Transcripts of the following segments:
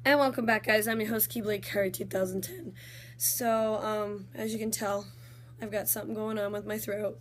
And welcome back, guys. I'm your host, Keyblade Carry 2010. So, as you can tell, I've got something going on with my throat.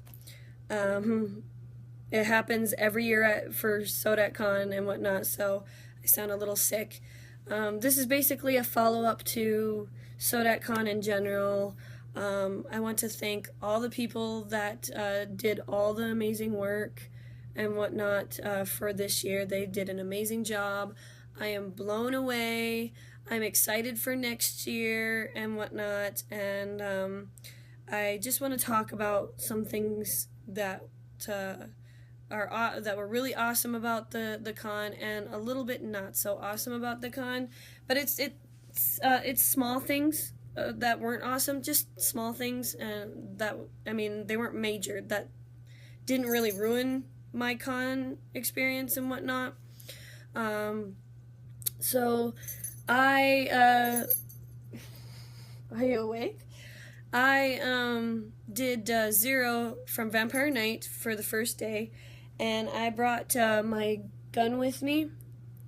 It happens every year for SoDak Con and whatnot, so I sound a little sick. This is basically a follow-up to SoDak Con in general. I want to thank all the people that did all the amazing work and whatnot for this year. They did an amazing job. I am blown away. I'm excited for next year and whatnot, and I just want to talk about some things that that were really awesome about the con, and a little bit not so awesome about the con. But it's small things that weren't awesome, just small things, and they weren't major. That didn't really ruin my con experience and whatnot. So, are you awake? I did Zero from Vampire Knight for the first day, and I brought my gun with me,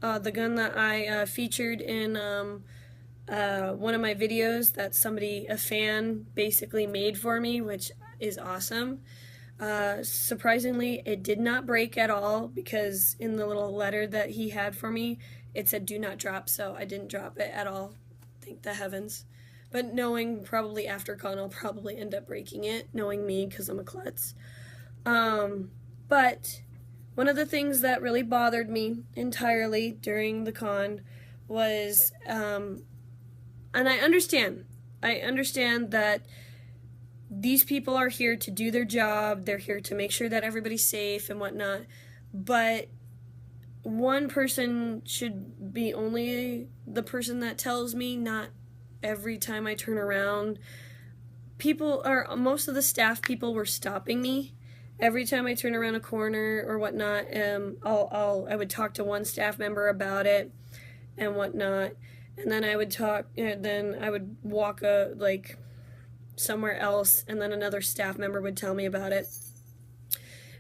the gun that I featured in one of my videos that a fan basically made for me, which is awesome. Surprisingly, it did not break at all, because in the little letter that he had for me, it said do not drop, so I didn't drop it at all. Thank the heavens. But knowing probably after con I'll probably end up breaking it, knowing me, because I'm a klutz. But one of the things that really bothered me entirely during the con was, and I understand that these people are here to do their job, they're here to make sure that everybody's safe and whatnot, but one person should be only the person that tells me, not every time I turn around. Most of the staff people were stopping me every time I turn around a corner or whatnot. I would talk to one staff member about it and whatnot, and then I would walk somewhere else, and then another staff member would tell me about it.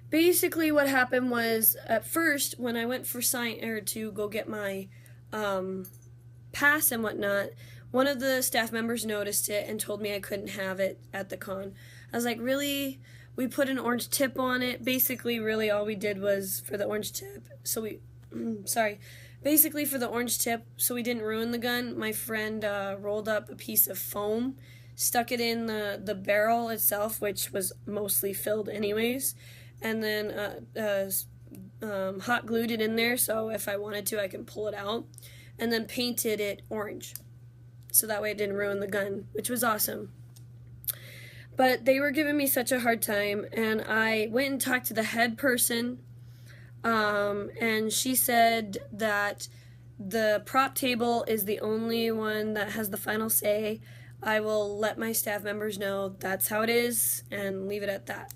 Basically, what happened was, at first, when I went to go get my pass and whatnot, one of the staff members noticed it and told me I couldn't have it at the con. I was like, really? We put an orange tip on it. Basically, really, all we did was for the orange tip. Basically, for the orange tip, so we didn't ruin the gun, my friend rolled up a piece of foam, stuck it in the barrel itself, which was mostly filled anyways, and then hot glued it in there, so if I wanted to I can pull it out, and then painted it orange, so that way it didn't ruin the gun, which was awesome. But they were giving me such a hard time, and I went and talked to the head person, and she said that the prop table is the only one that has the final say. I will let my staff members know that's how it is and leave it at that.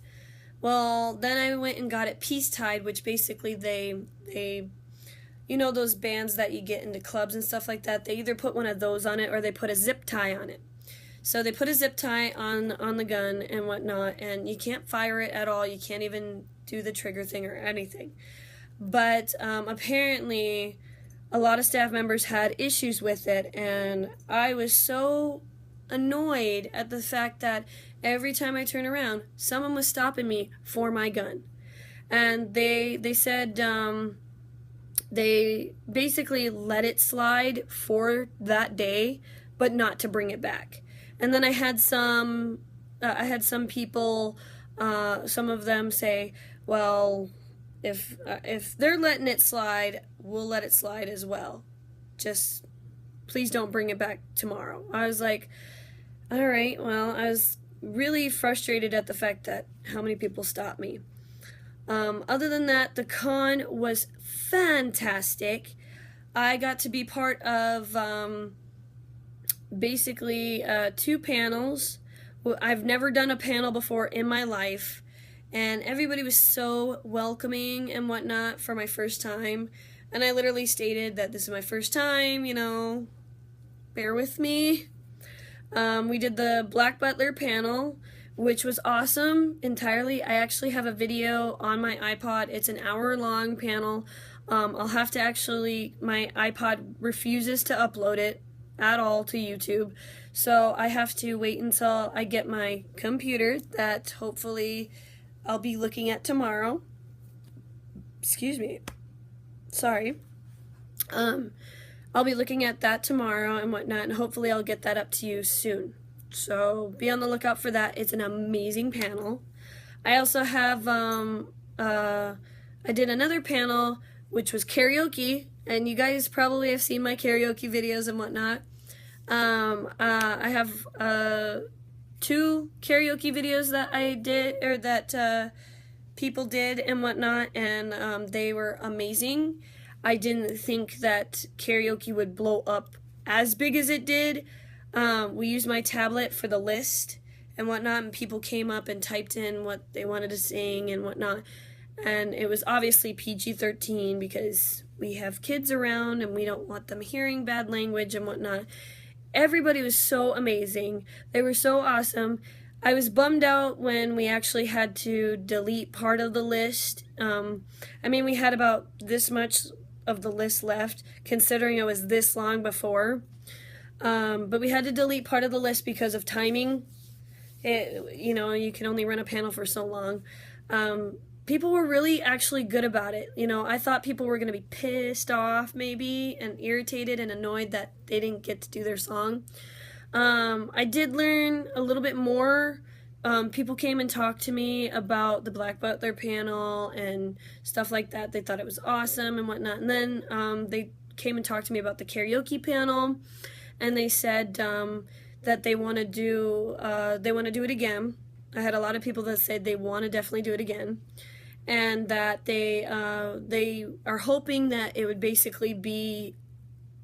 Well, then I went and got it piece tied, which basically they you know those bands that you get into clubs and stuff like that, they either put one of those on it or they put a zip tie on it. So they put a zip tie on the gun and whatnot, and you can't fire it at all, you can't even do the trigger thing or anything. But apparently a lot of staff members had issues with it, and I was so annoyed at the fact that every time I turn around, someone was stopping me for my gun. And they said they basically let it slide for that day, but not to bring it back. And then I had some people, some of them say, well, if they're letting it slide, we'll let it slide as well. Just please don't bring it back tomorrow. I was like, all right, well, I was really frustrated at the fact that how many people stopped me. Other than that, the con was fantastic. I got to be part of basically 2 panels. I've never done a panel before in my life, and everybody was so welcoming and whatnot for my first time. And I literally stated that this is my first time, bear with me. We did the Black Butler panel, which was awesome entirely. I actually have a video on my iPod. It's an hour-long panel I'll have to actually, my iPod refuses to upload it at all to YouTube, so I have to wait until I get my computer that hopefully I'll be looking at tomorrow. Excuse me. Sorry. I'll be looking at that tomorrow and whatnot, and hopefully I'll get that up to you soon. So be on the lookout for that. It's an amazing panel. I also have, I did another panel, which was karaoke, and you guys probably have seen my karaoke videos and whatnot. I have 2 karaoke videos that I did, or that people did and whatnot, and they were amazing. I didn't think that karaoke would blow up as big as it did. We used my tablet for the list and whatnot, and people came up and typed in what they wanted to sing and whatnot. And it was obviously PG-13 because we have kids around and we don't want them hearing bad language and whatnot. Everybody was so amazing. They were so awesome. I was bummed out when we actually had to delete part of the list. I mean, we had about this much of the list left, considering it was this long before. But we had to delete part of the list because of timing. You know, you can only run a panel for so long. People were really actually good about it. You know, I thought people were going to be pissed off maybe and irritated and annoyed that they didn't get to do their song. I did learn a little bit more. People came and talked to me about the Black Butler panel and stuff like that. They thought it was awesome and whatnot. And then they came and talked to me about the karaoke panel, and they said that they want to do it again. I had a lot of people that said they want to definitely do it again, and that they are hoping that it would basically be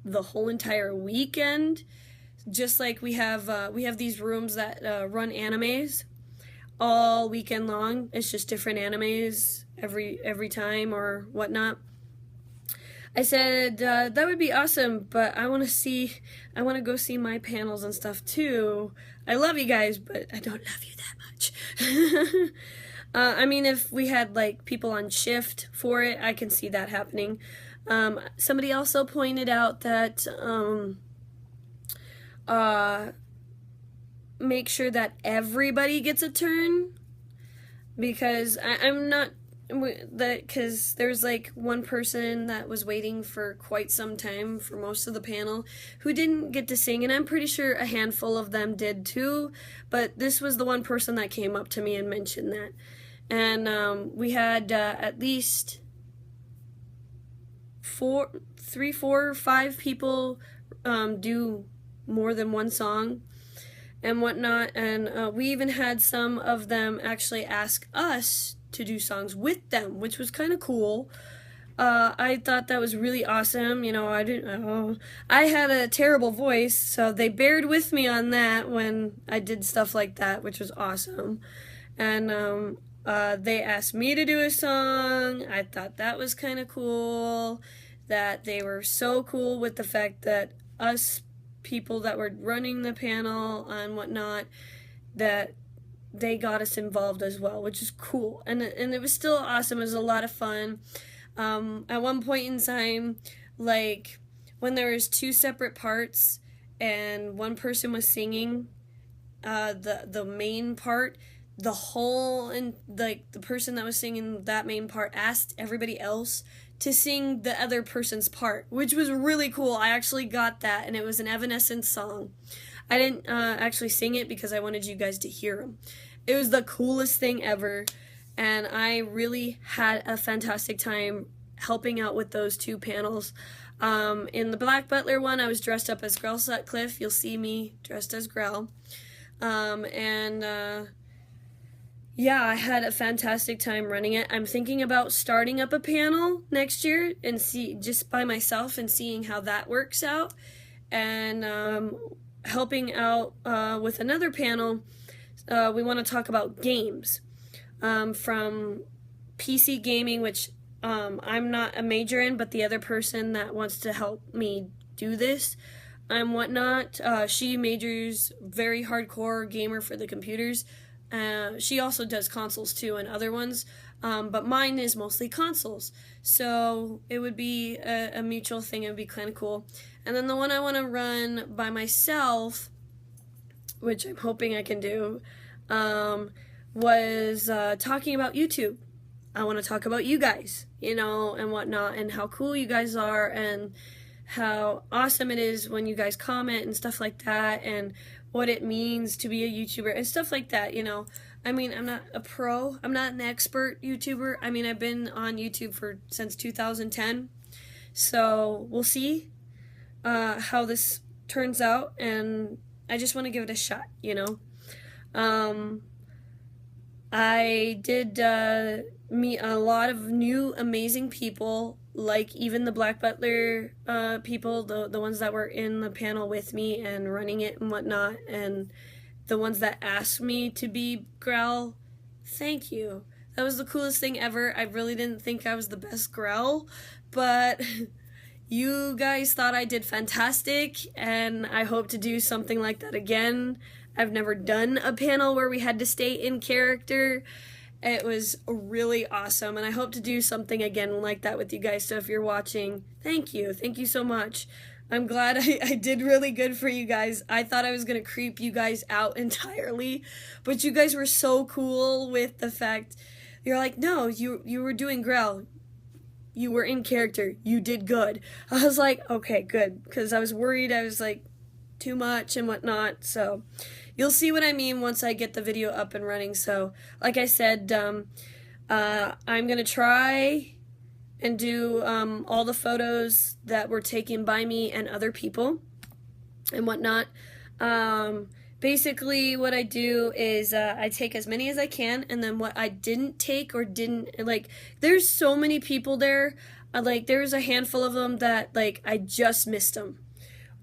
the whole entire weekend. Just like we have these rooms that run animes all weekend long. It's just different animes every time or whatnot. I said that would be awesome, but I want to go see my panels and stuff too. I love you guys, but I don't love you that much. I mean, if we had like people on shift for it, I can see that happening. Somebody also pointed out that make sure that everybody gets a turn, because I'm not because there's like one person that was waiting for quite some time for most of the panel who didn't get to sing, and I'm pretty sure a handful of them did too, but this was the one person that came up to me and mentioned that. And we had at least 3, 4, 5 people do more than one song and whatnot, and we even had some of them actually ask us to do songs with them, which was kind of cool. I thought that was really awesome. You know, I had a terrible voice, so they bared with me on that when I did stuff like that, which was awesome. And they asked me to do a song. I thought that was kind of cool, that they were so cool with the fact that us people that were running the panel and whatnot, that they got us involved as well, which is cool. And it was still awesome. It was a lot of fun. At one point in time, like when there was 2 separate parts and one person was singing the main part, the whole, and like the person that was singing that main part asked everybody else to sing the other person's part, which was really cool. I actually got that, and it was an Evanescence song. I didn't actually sing it because I wanted you guys to hear them. It was the coolest thing ever, and I really had a fantastic time helping out with those 2 panels. In the Black Butler one, I was dressed up as Grell Sutcliffe. You'll see me dressed as Grell. Yeah, I had a fantastic time running it. I'm thinking about starting up a panel next year and see just by myself and seeing how that works out, and helping out with another panel. We want to talk about games, from PC gaming, which I'm not a major in, but the other person that wants to help me do this and whatnot, she majors very hardcore gamer for the computers. She also does consoles too and other ones. but mine is mostly consoles. So it would be a mutual thing. It would be kind of cool. And then the one I want to run by myself, which I'm hoping I can do, was talking about YouTube. I want to talk about you guys, you know, and whatnot, and how cool you guys are, and how awesome it is when you guys comment and stuff like that, and what it means to be a YouTuber and stuff like that, you know. I mean, I'm not a pro, I'm not an expert YouTuber. I mean, I've been on YouTube since 2010, so we'll see how this turns out, and I just want to give it a shot, you know. I did meet a lot of new amazing people, like even the Black Butler people, the ones that were in the panel with me and running it and whatnot, and the ones that asked me to be Growl. Thank you. That was the coolest thing ever. I really didn't think I was the best Growl, but you guys thought I did fantastic, and I hope to do something like that again. I've never done a panel where we had to stay in character. It was really awesome, and I hope to do something again like that with you guys. So if you're watching, thank you. Thank you so much. I'm glad I did really good for you guys. I thought I was going to creep you guys out entirely, but you guys were so cool with the fact, you're like, no, you were doing Growl. You were in character. You did good. I was like, okay, good, because I was worried. I was like, too much and whatnot. So you'll see what I mean once I get the video up and running. So like I said, I'm gonna try and do all the photos that were taken by me and other people and whatnot. Basically what I do is I take as many as I can, and then what I didn't take or didn't, like, there's so many people there, like there's a handful of them that like I just missed them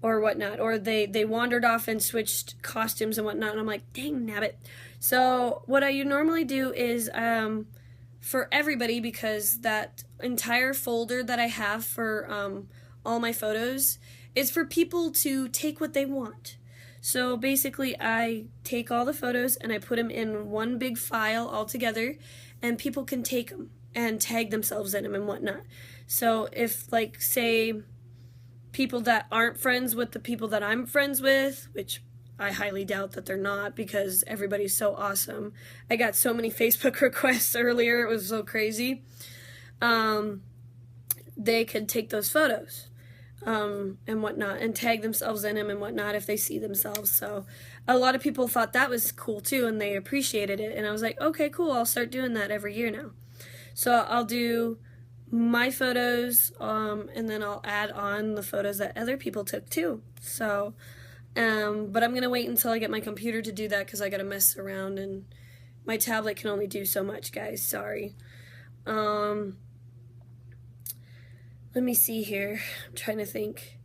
or whatnot, or they wandered off and switched costumes and whatnot, and I'm like, dang nabbit. So what I normally do is for everybody, because that entire folder that I have for all my photos is for people to take what they want. So basically I take all the photos and I put them in one big file all together, and people can take them and tag themselves in them and whatnot. So if, like, say people that aren't friends with the people that I'm friends with, which I highly doubt that they're not, because everybody's so awesome. I got so many Facebook requests earlier, it was so crazy. They could take those photos and whatnot and tag themselves in them and whatnot if they see themselves. So a lot of people thought that was cool too, and they appreciated it, and I was like, okay, cool, I'll start doing that every year now. So I'll do my photos, and then I'll add on the photos that other people took too. So, but I'm gonna wait until I get my computer to do that, because I gotta mess around, and my tablet can only do so much, guys. Sorry. Let me see here. I'm trying to think.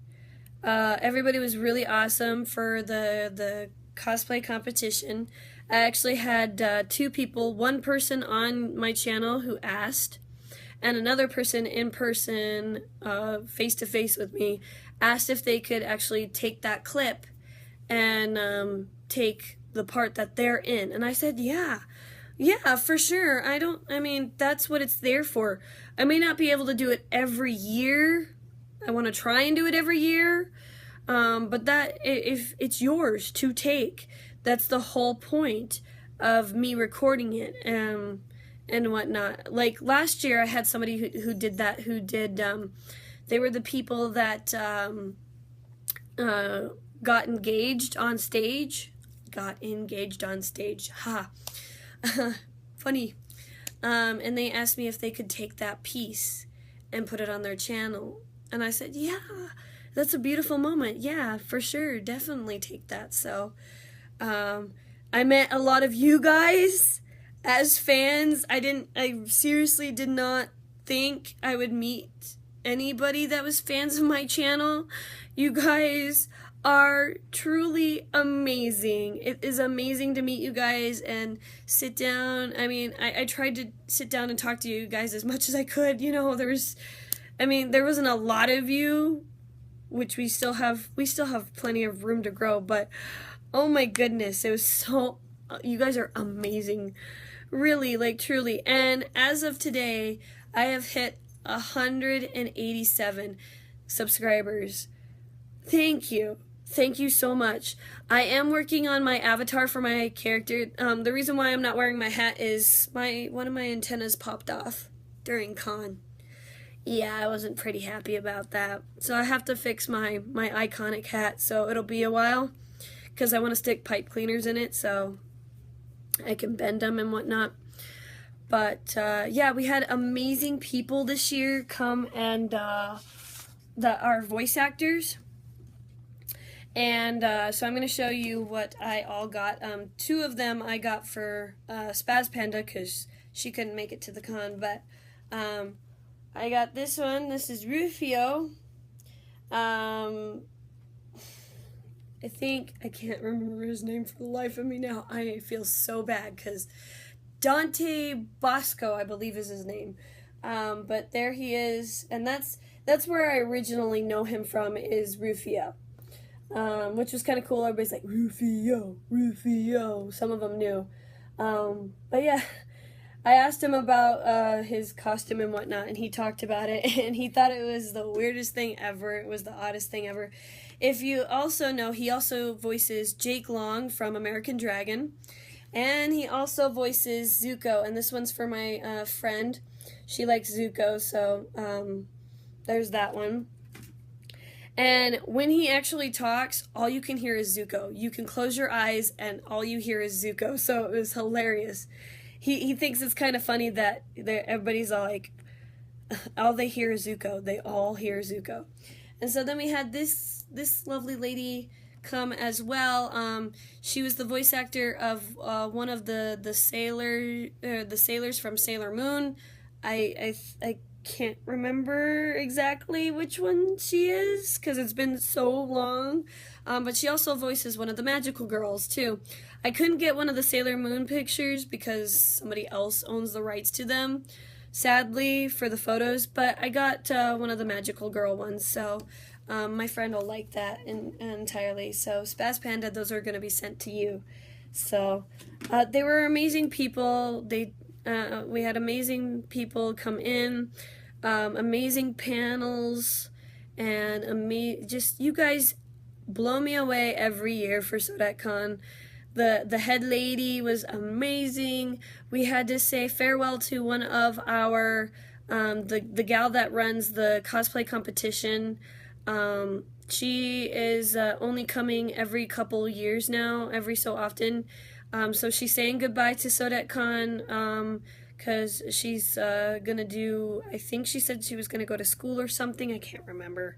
Everybody was really awesome for the cosplay competition. I actually had two people, one person on my channel who asked, and another person in person, face-to-face with me, asked if they could actually take that clip and take the part that they're in. And I said, yeah, for sure. I mean, that's what it's there for. I may not be able to do it every year. I want to try and do it every year. But that, if it's yours to take, that's the whole point of me recording it. And whatnot. Like last year I had somebody who did that, they were the people that got engaged on stage. Ha. Funny. And they asked me if they could take that piece and put it on their channel. And I said, yeah, that's a beautiful moment. Yeah, for sure. Definitely take that. So I met a lot of you guys as fans. I seriously did not think I would meet anybody that was fans of my channel. You guys are truly amazing. It is amazing to meet you guys and sit down. I mean, I tried to sit down and talk to you guys as much as I could. You know, there wasn't a lot of you, which we still have plenty of room to grow, but oh my goodness, it was so, you guys are amazing. Really, like truly. And as of today, I have hit 187 subscribers. Thank you. Thank you so much. I am working on my avatar for my character. The reason why I'm not wearing my hat is one of my antennas popped off during con. Yeah, I wasn't pretty happy about that. So I have to fix my iconic hat, so it'll be a while, because I want to stick pipe cleaners in it so I can bend them and whatnot. But yeah, we had amazing people this year come and our voice actors. And so I'm going to show you what I all got. Two of them I got for Spaz Panda because she couldn't make it to the con, but I got this one. This is Rufio. I can't remember his name for the life of me now. I feel so bad because Dante Bosco, I believe is his name. But there he is, and that's where I originally know him from, is Rufio. Which was kind of cool. Everybody's like, Rufio, Rufio. Some of them knew. But yeah, I asked him about his costume and whatnot, and he talked about it, and he thought it was the weirdest thing ever. It was the oddest thing ever. If you also know, he also voices Jake Long from American Dragon, and he also voices Zuko, and this one's for my friend. She likes Zuko, so there's that one. And when he actually talks, all you can hear is Zuko. You can close your eyes and all you hear is Zuko. So it was hilarious. He thinks it's kind of funny that everybody's all like, all they hear is Zuko. They all hear Zuko. And so then we had this lovely lady come as well. She was the voice actor of one of the sailors from Sailor Moon. I can't remember exactly which one she is because it's been so long, but she also voices one of the magical girls too. I couldn't get one of the Sailor Moon pictures because somebody else owns the rights to them, sadly, for the photos, but I got one of the magical girl ones, so my friend will like that entirely. So Spaz Panda, those are going to be sent to you. So they were amazing people. We had amazing people come in, amazing panels, and just you guys blow me away every year for SoDak Con. The head lady was amazing. We had to say farewell to one of our the gal that runs the cosplay competition. She is only coming every couple years now, every so often. So she's saying goodbye to SoDak Con because she's gonna do, I think she said she was gonna go to school or something. I can't remember.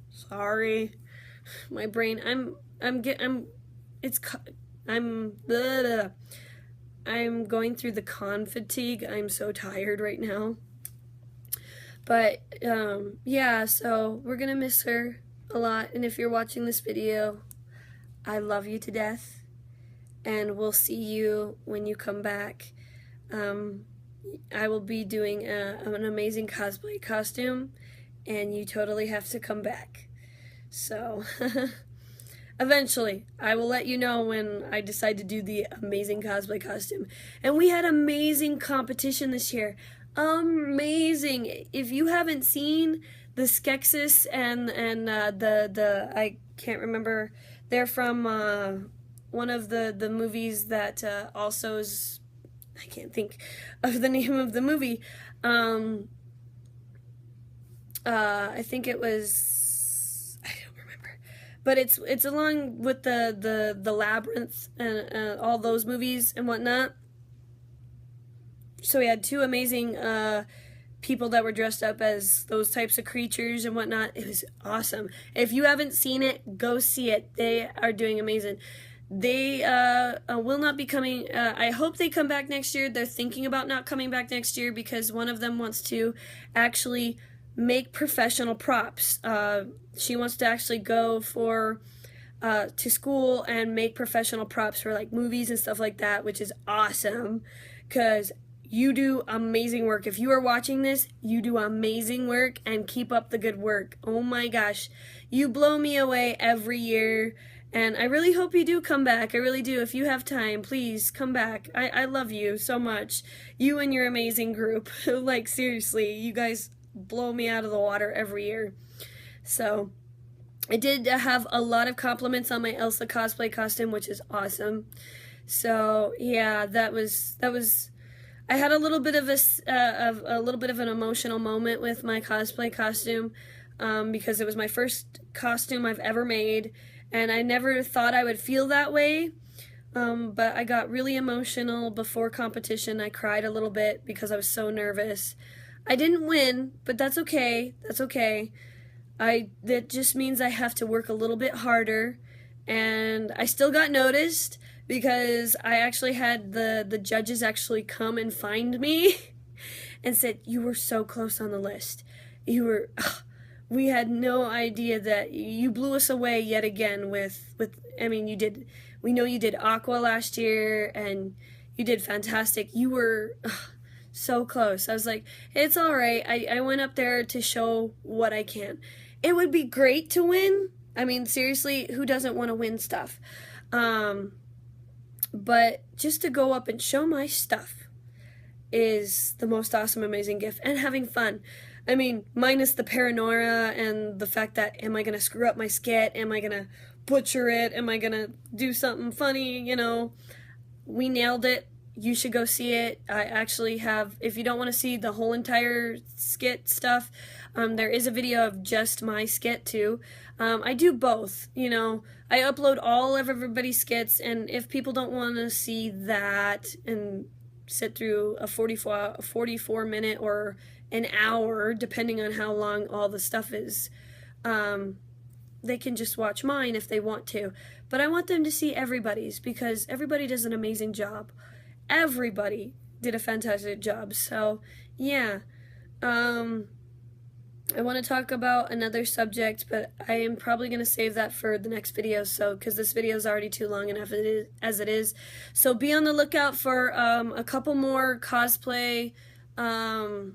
Sorry, my brain. I'm going through the con fatigue. I'm so tired right now. But yeah, so we're gonna miss her a lot. And if you're watching this video, I love you to death. And we'll see you when you come back. I will be doing an amazing cosplay costume, and you totally have to come back. So, eventually, I will let you know when I decide to do the amazing cosplay costume. And we had amazing competition this year. Amazing! If you haven't seen the Skeksis and the I can't remember, they're from one of the movies that also is, I can't think of the name of the movie. I think it was, I don't remember, but it's along with the Labyrinth and all those movies and whatnot. So we had two amazing people that were dressed up as those types of creatures and whatnot. It was awesome. If you haven't seen it, go see it. They are doing amazing. They will not be coming. I hope they come back next year. They're thinking about not coming back next year because one of them wants to actually make professional props. She wants to actually go to school and make professional props for like movies and stuff like that, which is awesome because you do amazing work. If you are watching this, you do amazing work and keep up the good work. Oh my gosh, you blow me away every year. And I really hope you do come back. I really do. If you have time, please come back. I love you so much. You and your amazing group. Like, seriously, you guys blow me out of the water every year. So, I did have a lot of compliments on my Elsa cosplay costume, which is awesome. So, yeah, that was I had a little bit of an emotional moment with my cosplay costume, because it was my first costume I've ever made, and I never thought I would feel that way. But I got really emotional before competition. I cried a little bit because I was so nervous. I didn't win, but that's okay. That's okay. That just means I have to work a little bit harder, and I still got noticed because I actually had the judges actually come and find me and said, "You were so close on the list. You were, we had no idea that you blew us away yet again with I mean, we know you did Aqua last year and you did fantastic. You were so close." I was like, it's all right. I went up there to show what I can. It would be great to win. I mean, seriously, who doesn't want to win stuff? But just to go up and show my stuff is the most awesome, amazing gift. And having fun. I mean, minus the paranoia and the fact that, am I going to screw up my skit? Am I going to butcher it? Am I going to do something funny? You know, we nailed it. You should go see it. I actually have, if you don't want to see the whole entire skit stuff, there is a video of just my skit too. I do both, you know. I upload all of everybody's skits, and if people don't want to see that and sit through a 44 minute or an hour, depending on how long all the stuff is, they can just watch mine if they want to. But I want them to see everybody's, because everybody does an amazing job. Everybody did a fantastic job. So, yeah. I want to talk about another subject, but I am probably going to save that for the next video, so, because this video is already too long enough as it is. So be on the lookout for a couple more cosplay or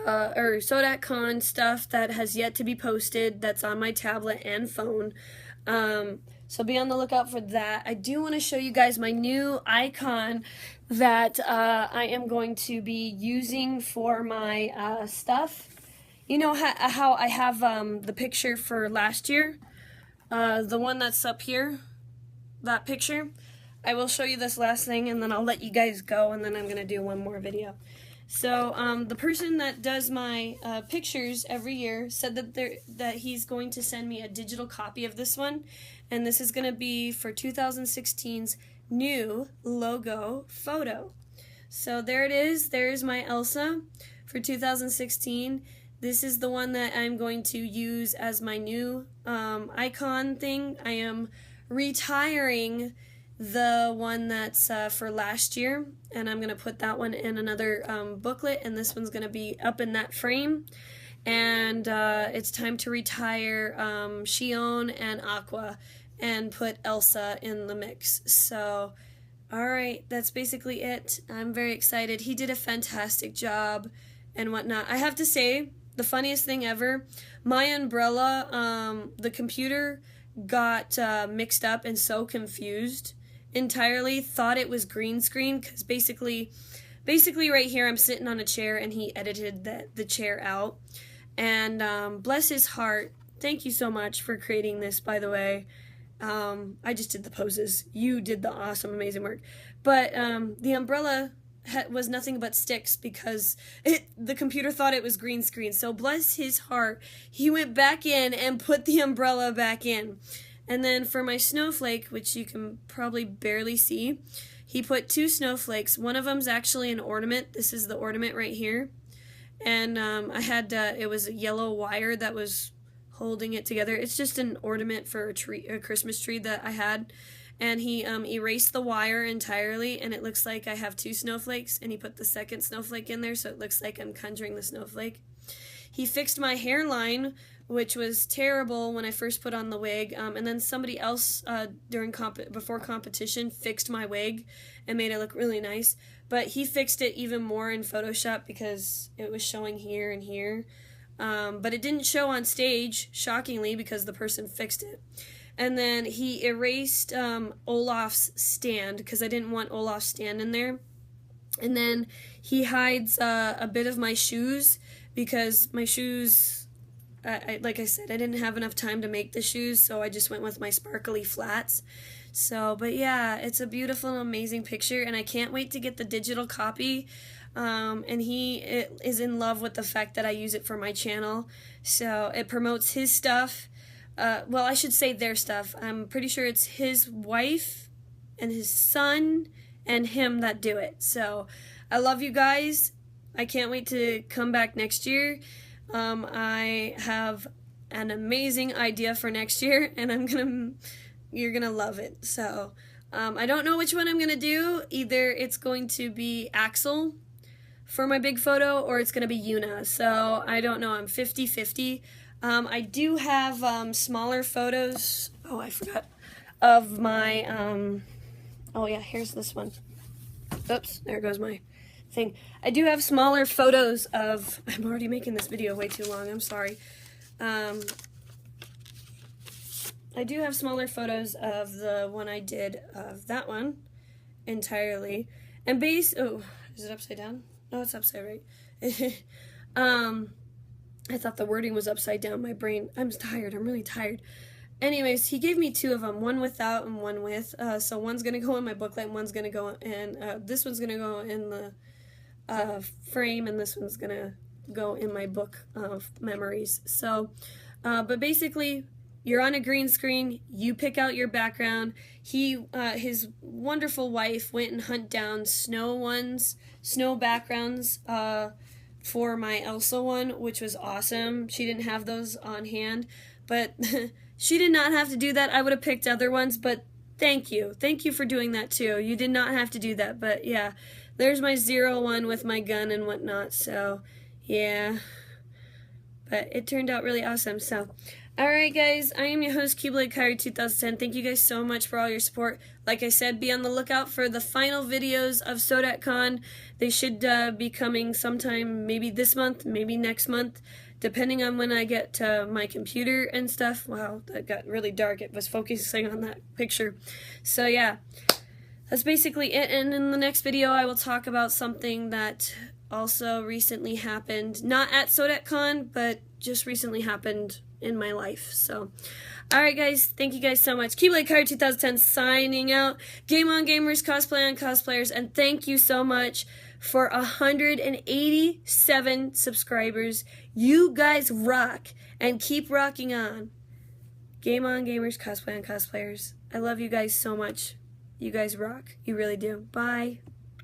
SoDak Con stuff that has yet to be posted, that's on my tablet and phone. So be on the lookout for that. I do want to show you guys my new icon that I am going to be using for my stuff. You know how I have the picture for last year? The one that's up here, that picture. I will show you this last thing, and then I'll let you guys go, and then I'm going to do one more video. So the person that does my pictures every year said that he's going to send me a digital copy of this one, and this is going to be for 2016's new logo photo. So there it is. There's my Elsa for 2016. This is the one that I'm going to use as my new icon thing. I am retiring the one that's for last year, and I'm going to put that one in another booklet, and this one's going to be up in that frame. And it's time to retire Shion and Aqua and put Elsa in the mix. So, alright, that's basically it. I'm very excited. He did a fantastic job and whatnot. I have to say, the funniest thing ever, my umbrella, the computer got mixed up and so confused entirely, thought it was green screen, because basically right here I'm sitting on a chair and he edited the chair out. And bless his heart, thank you so much for creating this, by the way. I just did the poses. You did the awesome, amazing work. But the umbrella was nothing but sticks because the computer thought it was green screen. So bless his heart, he went back in and put the umbrella back in. And then for my snowflake, which you can probably barely see, he put 2 snowflakes. One of them's actually an ornament. This is the ornament right here. And I had, it was a yellow wire that was holding it together. It's just an ornament for a Christmas tree that I had. And he erased the wire entirely, and it looks like I have 2 snowflakes, and he put the second snowflake in there, so it looks like I'm conjuring the snowflake. He fixed my hairline, which was terrible when I first put on the wig, and then somebody else before competition fixed my wig and made it look really nice. But he fixed it even more in Photoshop because it was showing here and here. But it didn't show on stage, shockingly, because the person fixed it. And then he erased Olaf's stand because I didn't want Olaf's stand in there. And then he hides a bit of my shoes because my shoes, like I said, I didn't have enough time to make the shoes, so I just went with my sparkly flats. So, but yeah, it's a beautiful and amazing picture, and I can't wait to get the digital copy. And he is in love with the fact that I use it for my channel. So it promotes his stuff. Well, I should say their stuff. I'm pretty sure it's his wife and his son and him that do it. So I love you guys. I can't wait to come back next year. I have an amazing idea for next year, and you're gonna love it. So I don't know which one I'm gonna do. Either it's going to be Axel for my big photo, or it's gonna be Yuna. So I don't know. I'm 50-50. I do have smaller photos. Oh, I forgot of my. Oh yeah, here's this one. Oops, there goes my thing. I do have smaller photos of. I'm already making this video way too long. I'm sorry. I do have smaller photos of the one I did of that one entirely. And oh, is it upside down? No, it's upside right. I thought the wording was upside down. My brain, I'm tired. I'm really tired. Anyways, he gave me two of them, one without and one with. So one's going to go in my booklet, and one's going to go in, this one's going to go in the frame, and this one's going to go in my book of memories. So, but basically, you're on a green screen, you pick out your background. His wonderful wife went and hunt down snow backgrounds, for my Elsa one, which was awesome. She didn't have those on hand, but she did not have to do that. I would have picked other ones, but thank you. Thank you for doing that too. You did not have to do that, but yeah, there's my 01 with my gun and whatnot, so yeah. But it turned out really awesome, so. Alright guys, I am your host, Keyblade Kyrie 2010. Thank you guys so much for all your support. Like I said, be on the lookout for the final videos of SoDak Con. They should be coming sometime, maybe this month, maybe next month, depending on when I get to my computer and stuff. Wow, that got really dark. It was focusing on that picture. So yeah, that's basically it. And in the next video, I will talk about something that also recently happened. Not at SoDak Con, but just recently happened in my life. So alright guys, thank you guys so much. Keyblade Kyrie 2010 signing out. Game on gamers, cosplay on cosplayers, and thank you so much for 187 subscribers. You guys rock, and keep rocking on. Game on gamers, cosplay on cosplayers. I love you guys so much. You guys rock. You really do. Bye.